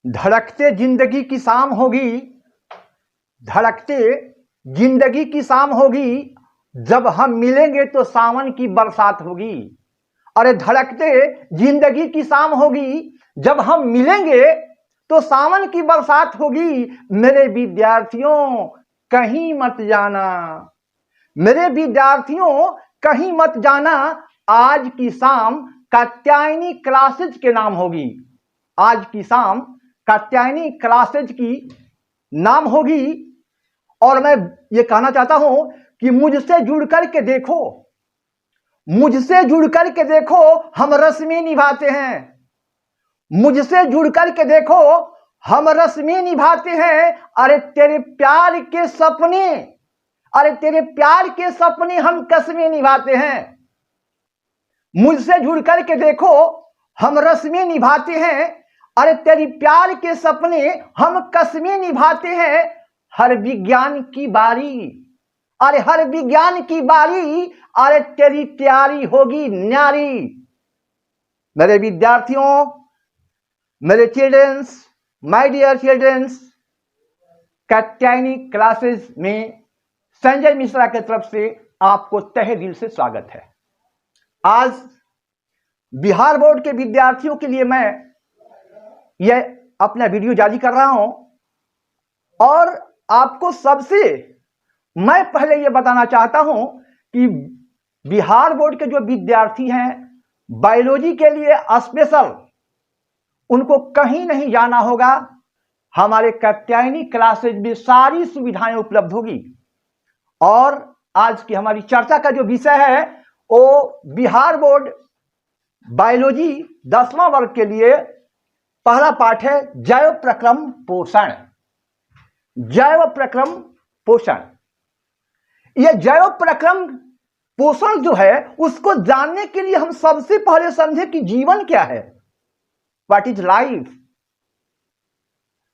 धड़कते जिंदगी की शाम होगी, धड़कते जिंदगी की शाम होगी, जब हम मिलेंगे तो सावन की बरसात होगी। अरे धड़कते जिंदगी की शाम होगी, जब हम मिलेंगे तो सावन की बरसात होगी। मेरे विद्यार्थियों कहीं मत जाना, मेरे विद्यार्थियों कहीं मत जाना, आज की शाम कात्यायनी क्लासेज के नाम होगी। आज की शाम कात्यायनी क्लासेज की नाम होगी। और मैं ये कहना चाहता हूं कि मुझसे जुड़ करके देखो, मुझसे जुड़ करके देखो, हम रस्में निभाते हैं। मुझसे जुड़ करके देखो, हम रस्में निभाते हैं। अरे तेरे प्यार के सपने, अरे तेरे प्यार के सपने हम कसमें निभाते हैं। मुझसे जुड़ करके देखो, हम रस्में निभाते हैं। अरे तेरी प्यार के सपने हम कसमें निभाते हैं। हर विज्ञान की बारी, अरे हर विज्ञान की बारी, अरे तेरी तैयारी होगी न्यारी। मेरे विद्यार्थियों, मेरे childrens, my dear childrens, Katyayani classes में संजय मिश्रा की तरफ से आपको तहे दिल से स्वागत है। आज बिहार बोर्ड के विद्यार्थियों के लिए मैं यह अपना वीडियो जारी कर रहा हूं। और आपको सबसे मैं पहले यह बताना चाहता हूं कि बिहार बोर्ड के जो विद्यार्थी हैं बायोलॉजी के लिए स्पेशल, उनको कहीं नहीं जाना होगा। हमारे कात्यायनी क्लासेज में सारी सुविधाएं उपलब्ध होगी। और आज की हमारी चर्चा का जो विषय है वो बिहार बोर्ड बायोलॉजी 10वां वर्ग के लिए पहला पाठ है जैव प्रक्रम पोषण। जैव प्रक्रम पोषण, यह जैव प्रक्रम पोषण जो है उसको जानने के लिए हम सबसे पहले समझे कि जीवन क्या है, व्हाट इज लाइफ।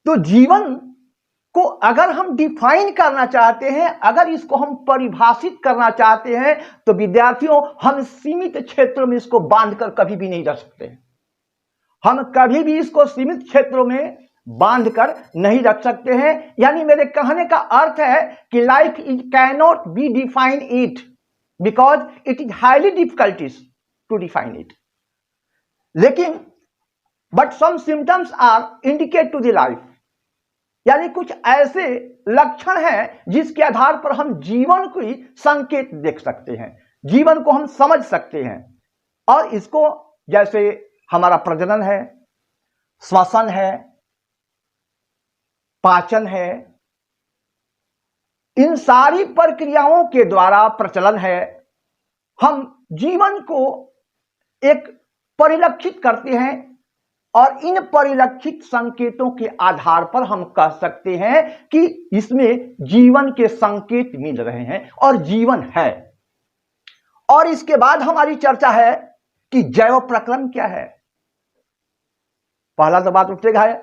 तो जीवन को अगर हम डिफाइन करना चाहते हैं, अगर इसको हम परिभाषित करना चाहते हैं, तो विद्यार्थियों हम सीमित क्षेत्रों में इसको बांधकर कभी भी नहीं रख सकते। हम कभी भी इसको सीमित क्षेत्रों में बांधकर नहीं रख सकते हैं। यानी मेरे कहने का अर्थ है कि life is cannot be define it because it is highly difficulties to define it. लेकिन but some symptoms are indicate to the life, यानी कुछ ऐसे लक्षण हैं जिसके आधार पर हम जीवन को ही संकेत देख सकते हैं, जीवन को हम समझ सकते हैं। और इसको जैसे हमारा प्रजनन है, श्वसन है, पाचन है, इन सारी प्रक्रियाओं के द्वारा प्रचलन है। हम जीवन को एक परिलक्षित करते हैं और इन परिलक्षित संकेतों के आधार पर हम कह सकते हैं कि इसमें जीवन के संकेत मिल रहे हैं और जीवन है। और इसके बाद हमारी चर्चा है कि जैव प्रक्रम क्या है। पहला तो बात उठेगा है,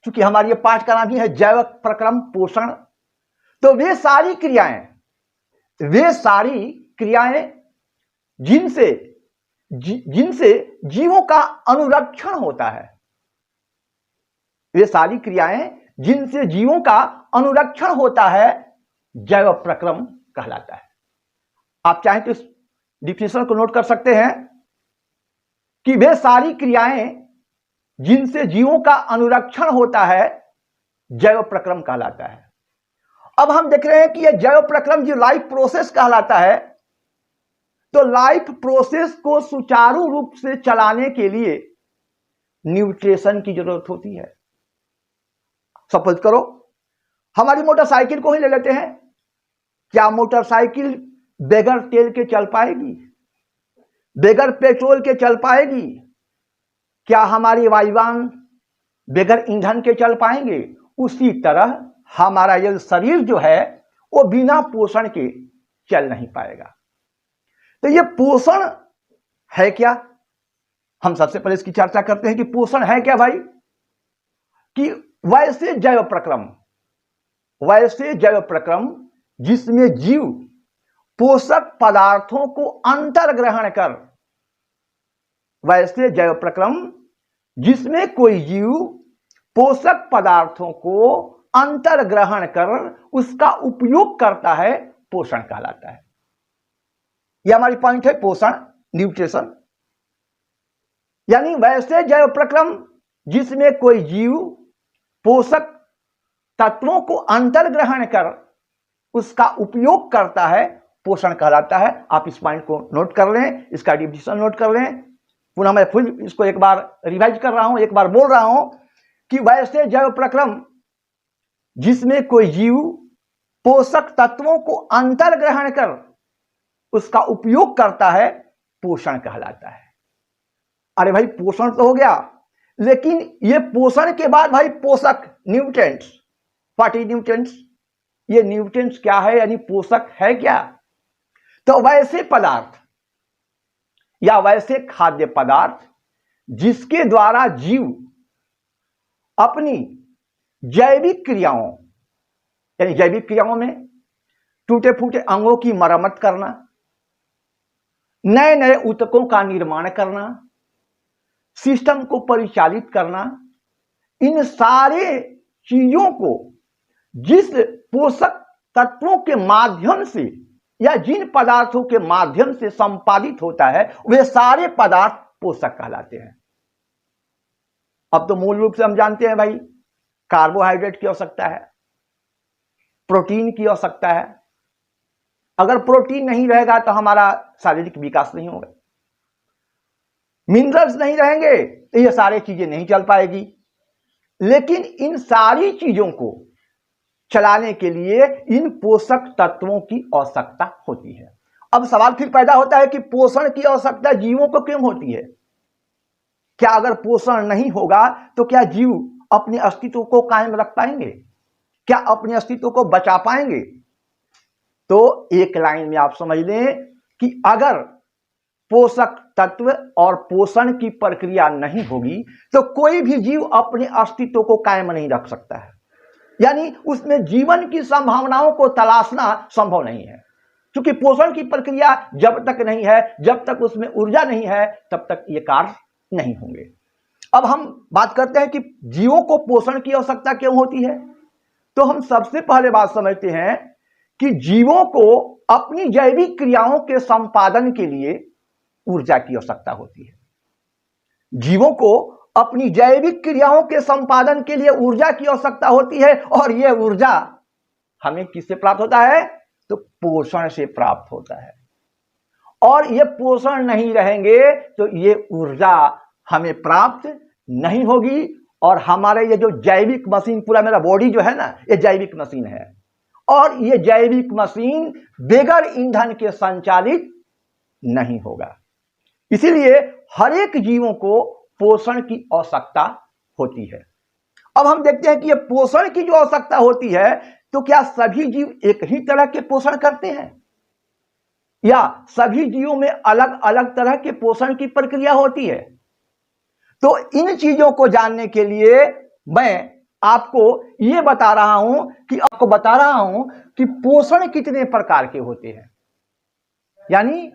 क्योंकि हमारी ये पाठ का नाम ही है जैव प्रक्रम पोषण। तो वे सारी क्रियाएं जिनसे जीवों का अनुरक्षण होता है, वे सारी क्रियाएं जिनसे जीवों का अनुरक्षण होता है, जैव प्रक्रम कहलाता है। आप चाहें तो इस डिफिनेशन को नोट कर सकते हैं कि वे सारी क्रियाएं जिनसे जीवों का अनुरक्षण होता है, जैव प्रक्रम कहलाता है। अब हम देख रहे हैं कि यह जैव प्रक्रम जो लाइफ प्रोसेस कहलाता है, तो लाइफ प्रोसेस को सुचारू रूप से चलाने के लिए न्यूट्रिशन की जरूरत होती है। सपोज करो हमारी मोटरसाइकिल को ही ले लेते हैं। क्या मोटरसाइकिल बगैर तेल के चल पाएगी? बगैर पेट्रोल के चल पाएगी? क्या हमारी वायुयान बगैर ईंधन के चल पाएंगे? उसी तरह हमारा यह शरीर जो है वो बिना पोषण के चल नहीं पाएगा। तो ये पोषण है क्या? हम सबसे पहले इसकी चर्चा करते हैं कि पोषण है क्या भाई। कि वैसे जैव प्रक्रम जिसमें जीव पोषक पदार्थों को अंतर्ग्रहण कर, वैसे जैव प्रक्रम जिसमें कोई जीव पोषक पदार्थों को अंतर्ग्रहण कर उसका उपयोग करता है, पोषण कहलाता है। यह हमारी पॉइंट है, पोषण, न्यूट्रिशन। यानी वैसे जैव प्रक्रम जिसमें कोई जीव पोषक तत्वों को अंतर्ग्रहण कर उसका उपयोग करता है, पोषण कहलाता है। आप इस पॉइंट को नोट कर लें, इसका डिफिनेशन नोट कर लें। पुनः मैं खुद इसको एक बार रिवाइज कर रहा हूं, एक बार बोल रहा हूं कि वैसे जैव प्रक्रम जिसमें कोई जीव पोषक तत्वों को अंतर्ग्रहण कर उसका उपयोग करता है, पोषण कहलाता है। अरे भाई पोषण तो हो गया, लेकिन ये पोषण के बाद भाई पोषक, न्यूट्रिएंट्स, व्हाट इज न्यूट्रिएंट्स? ये न्यूट्रिएंट्स क्या है, यानी पोषक है क्या? तो वैसे पदार्थ या वैसे खाद्य पदार्थ जिसके द्वारा जीव अपनी जैविक क्रियाओं, यानी जैविक क्रियाओं में टूटे फूटे अंगों की मरम्मत करना, नए नए ऊतकों का निर्माण करना, सिस्टम को परिचालित करना, इन सारे चीजों को जिस पोषक तत्वों के माध्यम से या जिन पदार्थों के माध्यम से संपादित होता है, वे सारे पदार्थ पोषक कहलाते हैं। अब तो मूल रूप से हम जानते हैं भाई, कार्बोहाइड्रेट की आवश्यकता है, प्रोटीन की आवश्यकता है। अगर प्रोटीन नहीं रहेगा तो हमारा शारीरिक विकास नहीं होगा, मिनरल्स नहीं रहेंगे तो ये सारी चीजें नहीं चल पाएगी। लेकिन इन सारी चीजों को चलाने के लिए इन पोषक तत्वों की आवश्यकता होती है। अब सवाल फिर पैदा होता है कि पोषण की आवश्यकता जीवों को क्यों होती है? क्या अगर पोषण नहीं होगा तो क्या जीव अपने अस्तित्व को कायम रख पाएंगे? क्या अपने अस्तित्व को बचा पाएंगे? तो एक लाइन में आप समझ लें कि अगर पोषक तत्व और पोषण की प्रक्रिया नहीं होगी तो कोई भी जीव अपने अस्तित्व को कायम नहीं रख सकता है, यानी उसमें जीवन की संभावनाओं को तलाशना संभव नहीं है। क्योंकि पोषण की प्रक्रिया जब तक नहीं है, जब तक उसमें ऊर्जा नहीं है, तब तक ये कार्य नहीं होंगे। अब हम बात करते हैं कि जीवों को पोषण की आवश्यकता क्यों होती है। तो हम सबसे पहले बात समझते हैं कि जीवों को अपनी जैविक क्रियाओं के संपादन के लिए ऊर्जा की आवश्यकता होती है। जीवों को अपनी जैविक क्रियाओं के संपादन के लिए ऊर्जा की आवश्यकता होती है, और यह ऊर्जा हमें किससे प्राप्त होता है? तो पोषण से प्राप्त होता है। और ये पोषण नहीं रहेंगे तो ये ऊर्जा हमें प्राप्त नहीं होगी, और हमारे ये जो जैविक मशीन, पूरा मेरा बॉडी जो है ना, ये जैविक मशीन है, और ये जैविक मशीन बेगर ईंधन के संचालित नहीं होगा। इसीलिए हर एक जीवों को पोषण की आवश्यकता होती है। अब हम देखते हैं कि ये पोषण की जो आवश्यकता होती है, तो क्या सभी जीव एक ही तरह के पोषण करते हैं, या सभी जीवों में अलग अलग तरह के पोषण की प्रक्रिया होती है? तो इन चीजों को जानने के लिए मैं आपको ये बता रहा हूं कि पोषण कितने प्रकार के होते हैं, यानी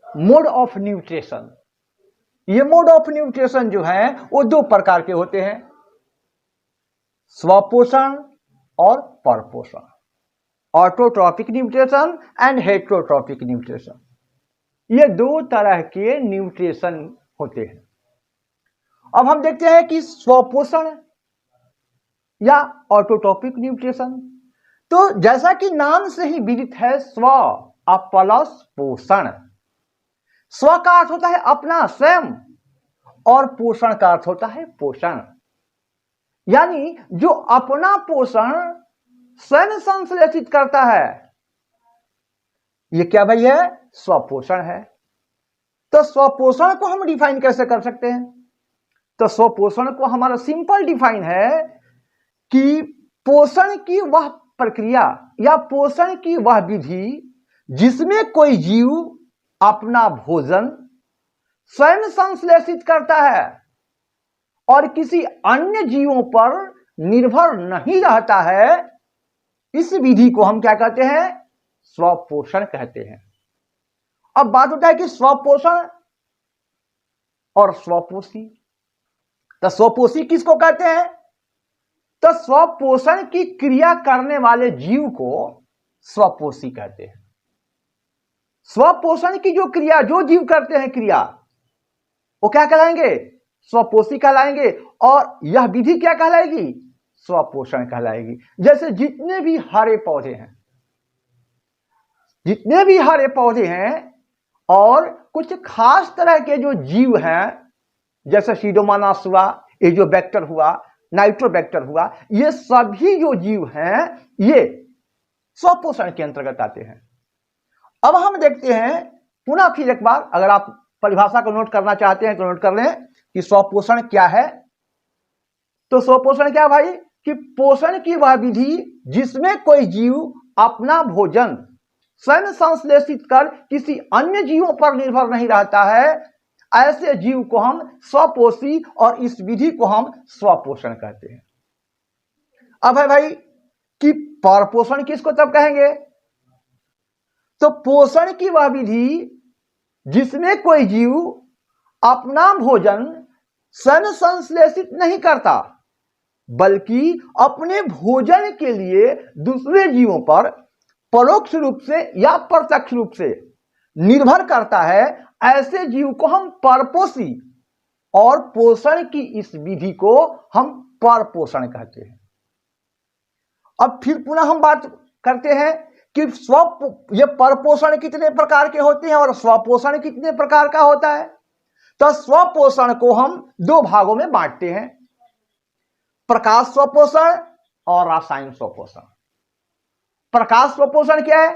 मोड ऑफ न्यूट्रिशन। ये मोड ऑफ न्यूट्रिशन जो है वो दो प्रकार के होते हैं, स्वपोषण और परपोषण, autotrophic nutrition and heterotrophic nutrition. ये दो तरह के न्यूट्रिशन होते हैं। अब हम देखते हैं कि स्वपोषण या ऑटोट्रॉपिक न्यूट्रिशन, तो जैसा कि नाम से ही विदित है, स्व प्लस पोषण। स्व का अर्थ होता है अपना, स्वयं, और पोषण का अर्थ होता है पोषण। यानी जो अपना पोषण स्वयं संश्लेषित करता है, ये क्या भाई है? स्वपोषण है। तो स्वपोषण को हम डिफाइन कैसे कर सकते हैं? तो स्वपोषण को हमारा सिंपल डिफाइन है कि पोषण की वह प्रक्रिया या पोषण की वह विधि जिसमें कोई जीव अपना भोजन स्वयं संश्लेषित करता है और किसी अन्य जीवों पर निर्भर नहीं रहता है, इस विधि को हम क्या कहते हैं? स्वपोषण कहते हैं। अब बात होता है कि स्वपोषण और स्वपोषी, तो स्वपोषी किसको कहते हैं? तो स्वपोषण की क्रिया करने वाले जीव को स्वपोषी कहते हैं। स्वपोषण की जो क्रिया जो जीव करते हैं क्रिया, वो क्या कहलाएंगे? स्वपोषी कहलाएंगे। और यह विधि क्या कहलाएगी? स्वपोषण कहलाएगी। जैसे जितने भी हरे पौधे हैं, जितने भी हरे पौधे हैं और कुछ खास तरह के जो जीव हैं, जैसे सीडोमोनास हुआ, एजोबैक्टर हुआ, नाइट्रोबैक्टर हुआ, ये सभी जो जीव हैं ये स्वपोषण के अंतर्गत आते हैं। अब हम देखते हैं पुनः फिर एक बार, अगर आप परिभाषा को नोट करना चाहते हैं तो नोट कर लें कि स्वपोषण क्या है। तो स्वपोषण क्या भाई? कि पोषण की वह विधि जिसमें कोई जीव अपना भोजन स्वयं संश्लेषित कर किसी अन्य जीवों पर निर्भर नहीं रहता है, ऐसे जीव को हम स्वपोषी और इस विधि को हम स्वपोषण कहते हैं। अब है भाई कि परपोषण किसको तब कहेंगे? तो पोषण की वह विधि जिसमें कोई जीव अपना भोजन स्वयं संश्लेषित नहीं करता, बल्कि अपने भोजन के लिए दूसरे जीवों पर परोक्ष रूप से या प्रत्यक्ष रूप से निर्भर करता है, ऐसे जीव को हम परपोषी और पोषण की इस विधि को हम परपोषण कहते हैं। अब फिर पुनः हम बात करते हैं कि ये परपोषण कितने प्रकार के होते हैं और स्वपोषण कितने प्रकार का होता है। तो स्वपोषण को हम दो भागों में बांटते हैं, प्रकाश स्वपोषण और रासायन स्वपोषण। प्रकाश स्वपोषण क्या है?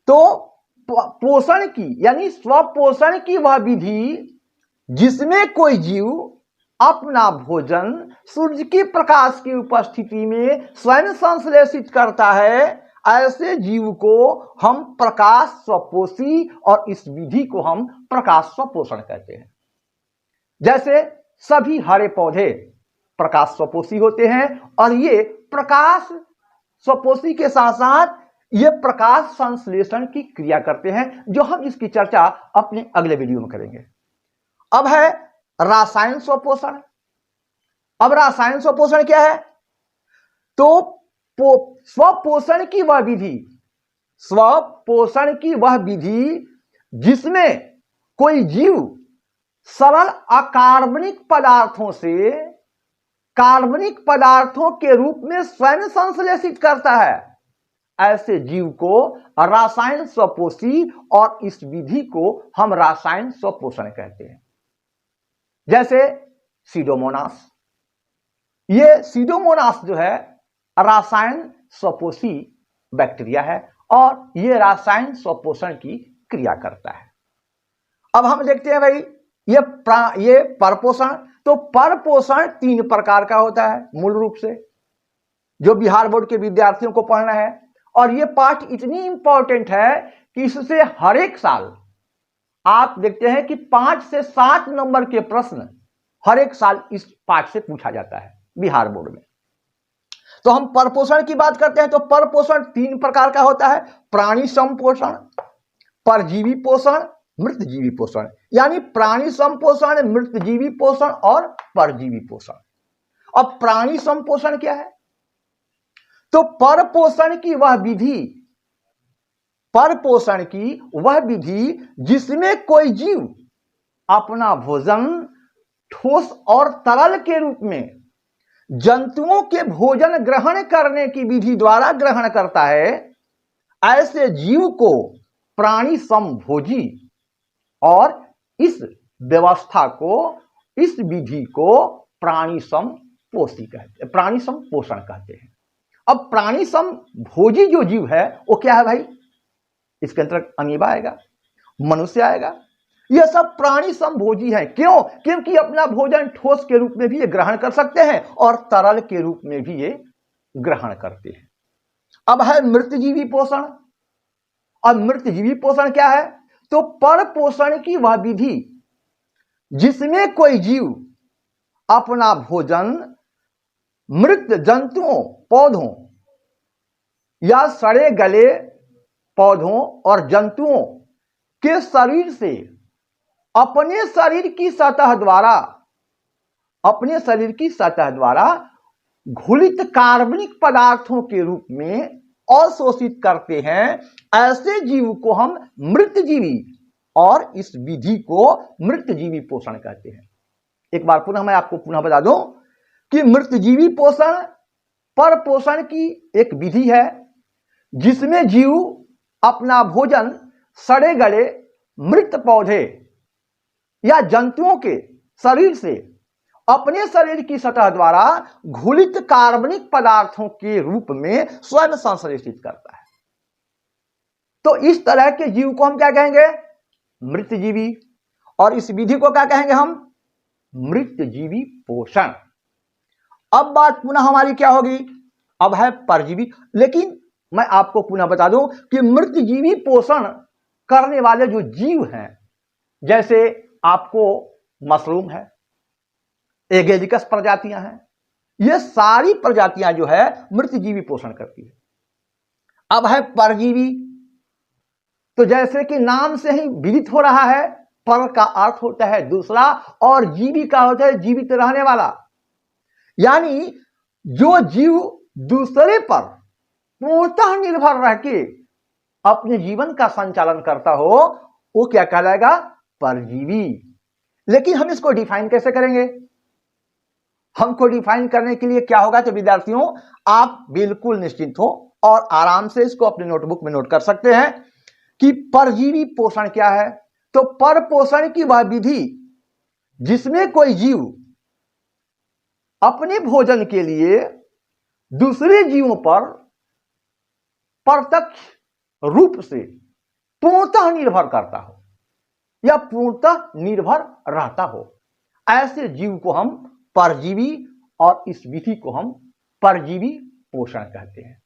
तो पोषण की यानी स्वपोषण की वह विधि जिसमें कोई जीव अपना भोजन सूर्य की प्रकाश की उपस्थिति में स्वयं संश्लेषित करता है, ऐसे जीव को हम प्रकाश स्वपोषी और इस विधि को हम प्रकाश स्वपोषण कहते हैं। जैसे सभी हरे पौधे प्रकाश स्वपोषी होते हैं और ये प्रकाश स्वपोषी के साथ साथ ये प्रकाश संश्लेषण की क्रिया करते हैं, जो हम इसकी चर्चा अपने अगले वीडियो में करेंगे। अब है रासायन स्वपोषण। अब रासायन स्वपोषण क्या है? तो स्वपोषण की वह विधि, स्वपोषण की वह विधि जिसमें कोई जीव सरल अकार्बनिक पदार्थों से कार्बनिक पदार्थों के रूप में स्वयं संश्लेषित करता है, ऐसे जीव को रासायन स्वपोषी और इस विधि को हम रासायन स्वपोषण कहते हैं। जैसे सीडोमोनास, ये सीडोमोनास जो है रासायन स्वपोषी बैक्टीरिया है और ये रासायन स्वपोषण की क्रिया करता है। अब हम देखते हैं भाई ये परपोषण। तो परपोषण तीन प्रकार का होता है मूल रूप से, जो बिहार बोर्ड के विद्यार्थियों को पढ़ना है। और ये पाठ इतनी इंपॉर्टेंट है कि इससे हर एक साल आप देखते हैं कि 5 से 7 नंबर के प्रश्न हर एक साल इस पाठ से पूछा जाता है बिहार बोर्ड में। तो हम परपोषण की बात करते हैं तो परपोषण तीन प्रकार का होता है, प्राणी संपोषण, परजीवी पोषण, मृतजीवी पोषण। यानी प्राणी संपोषण, मृतजीवी पोषण और परजीवी पोषण। अब प्राणी संपोषण क्या है? तो परपोषण की वह विधि जिसमें कोई जीव अपना भोजन ठोस और तरल के रूप में जंतुओं के भोजन ग्रहण करने की विधि द्वारा ग्रहण करता है, ऐसे जीव को प्राणी समभोजी और इस व्यवस्था को, इस विधि को प्राणी समपोषी कहते हैं, प्राणी समपोषण कहते हैं। अब प्राणी समभोजी जो जीव है वो क्या है भाई? इसके अंतर्गत अमीबा आएगा, मनुष्य आएगा, ये सब प्राणी समभोजी हैं। क्यों? क्योंकि अपना भोजन ठोस के रूप में भी ये ग्रहण कर सकते हैं और तरल के रूप में भी ये ग्रहण करते हैं। अब है मृतजीवी पोषण। अब मृतजीवी पोषण क्या है? तो परपोषण की वह विधि जिसमें कोई जीव अपना भोजन मृत जंतुओं, पौधों या सड़े गले पौधों और जंतुओं के शरीर से अपने शरीर की सतह द्वारा अपने शरीर की सतह द्वारा घुलित कार्बनिक पदार्थों के रूप में अवशोषित करते हैं, ऐसे जीव को हम मृतजीवी और इस विधि को मृतजीवी पोषण कहते हैं। एक बार पुनः मैं आपको पुनः बता दूं कि मृतजीवी पोषण पर पोषण की एक विधि है जिसमें जीव अपना भोजन सड़े गले मृत पौधे या जंतुओं के शरीर से अपने शरीर की सतह द्वारा घुलित कार्बनिक पदार्थों के रूप में स्वयं संश्लेषित करता है। तो इस तरह के जीव को हम क्या कहेंगे? मृतजीवी। और इस विधि को क्या कहेंगे हम? मृतजीवी पोषण। अब बात पुनः हमारी क्या होगी? अब है परजीवी। लेकिन मैं आपको पुनः बता दूं कि मृतजीवी पोषण करने वाले जो जीव हैं, जैसे आपको मशरूम है, एगेलिकस प्रजातियां हैं, ये सारी प्रजातियां जो है मृतजीवी पोषण करती है। अब है परजीवी। तो जैसे कि नाम से ही विदित हो रहा है, पर का अर्थ होता है दूसरा और जीवी का होता है जीवित रहने वाला। यानी जो जीव दूसरे पर पूर्णतः निर्भर रह के अपने जीवन का संचालन करता हो, वो क्या कहलाएगा? परजीवी। लेकिन हम इसको डिफाइन कैसे करेंगे? हमको डिफाइन करने के लिए क्या होगा? तो विद्यार्थियों, आप बिल्कुल निश्चिंत हो और आराम से इसको अपने नोटबुक में नोट कर सकते हैं कि परजीवी पोषण क्या है। तो पर पोषण की वह विधि जिसमें कोई जीव अपने भोजन के लिए दूसरे जीवों पर प्रत्यक्ष रूप से पूर्णतः निर्भर करता हो या पूर्णतः निर्भर रहता हो, ऐसे जीव को हम परजीवी और इस विधि को हम परजीवी पोषण कहते हैं।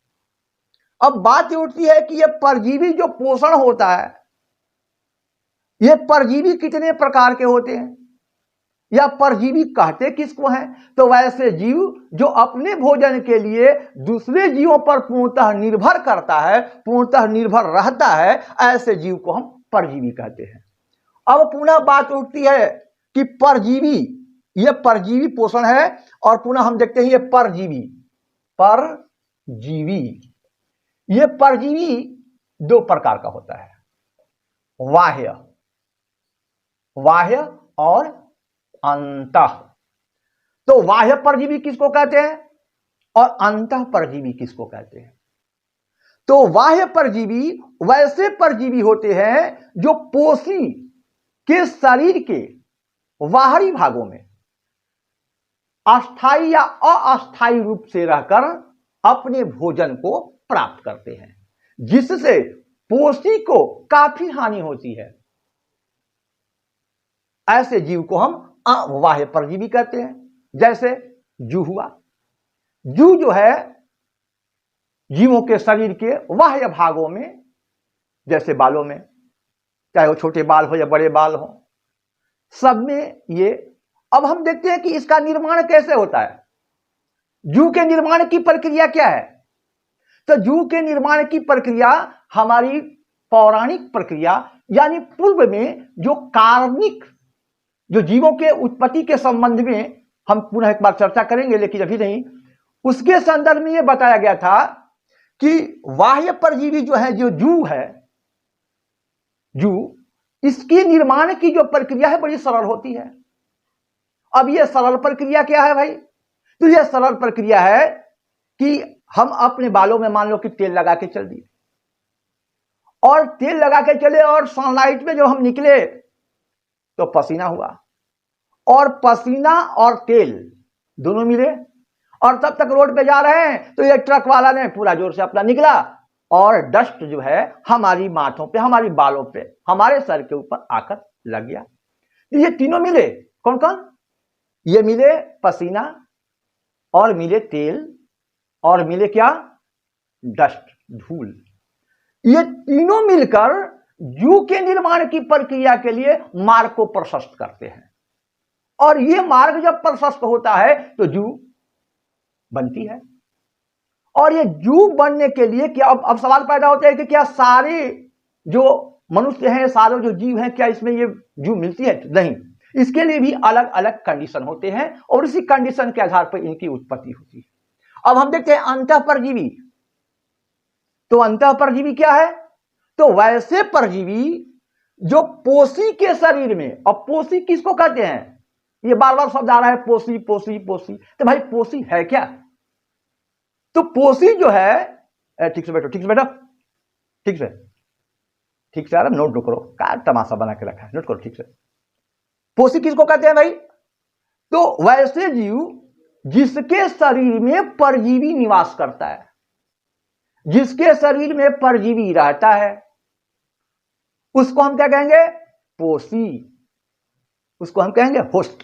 अब बात ये उठती है कि यह परजीवी जो पोषण होता है, ये परजीवी कितने प्रकार के होते हैं या परजीवी कहते किसको हैं? तो वैसे जीव जो अपने भोजन के लिए दूसरे जीवों पर पूर्णतः निर्भर करता है, पूर्णतः निर्भर रहता है, ऐसे जीव को हम परजीवी कहते हैं। अब पुनः बात उठती है कि परजीवी, यह परजीवी पोषण है और पुनः हम देखते हैं ये परजीवी। परजीवी, ये परजीवी दो प्रकार का होता है, बाह्य, बाह्य और अंतः। तो बाह्य परजीवी किसको कहते हैं और अंतः परजीवी किसको कहते हैं? तो बाह्य परजीवी वैसे परजीवी होते हैं जो पोषी के शरीर के बाहरी भागों में अस्थायी या अस्थायी रूप से रहकर अपने भोजन को प्राप्त करते हैं, जिससे पोषी को काफी हानि होती है। ऐसे जीव को हम बाह्य परजीवी कहते हैं। जैसे जू हुआ। जू जो है जीवों के शरीर के बाह्य भागों में, जैसे बालों में, चाहे वो छोटे बाल हो या बड़े बाल हो, सब में ये। अब हम देखते हैं कि इसका निर्माण कैसे होता है। जू के निर्माण की प्रक्रिया क्या है? तो जू के निर्माण की प्रक्रिया हमारी पौराणिक प्रक्रिया, यानी पूर्व में जो कार्बनिक, जो जीवों के उत्पत्ति के संबंध में हम पुनः एक बार चर्चा करेंगे, लेकिन अभी नहीं, उसके संदर्भ में यह बताया गया था कि बाह्य परजीवी जो है, जो जू है, जू, इसके निर्माण की जो प्रक्रिया है बड़ी सरल होती है। अब यह सरल प्रक्रिया क्या है भाई? तो यह सरल प्रक्रिया है कि हम अपने बालों में मान लो कि तेल लगा के चल दिए, और तेल लगा के चले और सनलाइट में जब हम निकले तो पसीना हुआ, और पसीना और तेल दोनों मिले, और तब तक रोड पे जा रहे हैं तो ये ट्रक वाला ने पूरा जोर से अपना निकला और डस्ट जो है हमारी माथों पे, हमारी बालों पे, हमारे सर के ऊपर आकर लग गया। तो ये तीनों मिले, कौन कौन? ये मिले पसीना, और मिले तेल, और मिले क्या? डस्ट, धूल। ये तीनों मिलकर जू के निर्माण की प्रक्रिया के लिए मार्ग को प्रशस्त करते हैं, और ये मार्ग जब प्रशस्त होता है तो जू बनती है। और ये जू बनने के लिए क्या, अब सवाल पैदा होता है कि क्या सारे जो मनुष्य हैं, सारे जो जीव हैं, क्या इसमें ये जू मिलती है? नहीं, इसके लिए भी अलग अलग कंडीशन होते हैं और इसी कंडीशन के आधार पर इनकी उत्पत्ति होती है। अब हम देखते हैं अंतःपरजीवी। तो अंतःपरजीवी क्या है? तो वैसे परजीवी जो पोषी के शरीर में, अब पोषी किसको कहते हैं? ये बार बार शब्द आ रहा है, पोषी पोषी पोषी। तो भाई पोषी है क्या? तो पोषी जो है, ठीक से बैठो, ठीक से बैठो, ठीक से, ठीक से यार, नोट करो, क्या तमाशा बना के रखा है, नोट करो ठीक से। पोषी किसको कहते हैं भाई? तो वैसे जीव जिसके शरीर में परजीवी निवास करता है, जिसके शरीर में परजीवी रहता है, उसको हम क्या कहेंगे? पोषी। उसको हम कहेंगे होस्ट।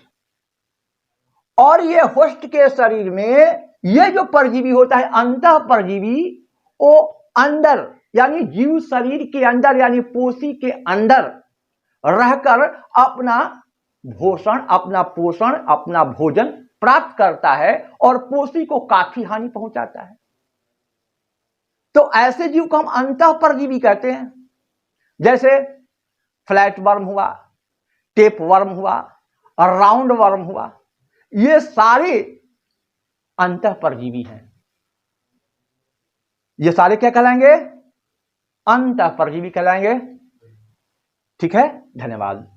और ये होस्ट के शरीर में ये जो परजीवी होता है अंतः परजीवी, वो अंदर यानी जीव शरीर के अंदर यानी पोषी के अंदर रहकर अपना भोषण, अपना पोषण, अपना भोजन प्राप्त करता है और पोषी को काफी हानि पहुंचाता है। तो ऐसे जीव को हम अंतः परजीवी कहते हैं। जैसे फ्लैट वर्म हुआ, टेप वर्म हुआ और राउंड वर्म हुआ, ये सारे अंतः परजीवी हैं। ये सारे क्या कहलाएंगे? अंतः परजीवी कहलाएंगे। ठीक है, धन्यवाद।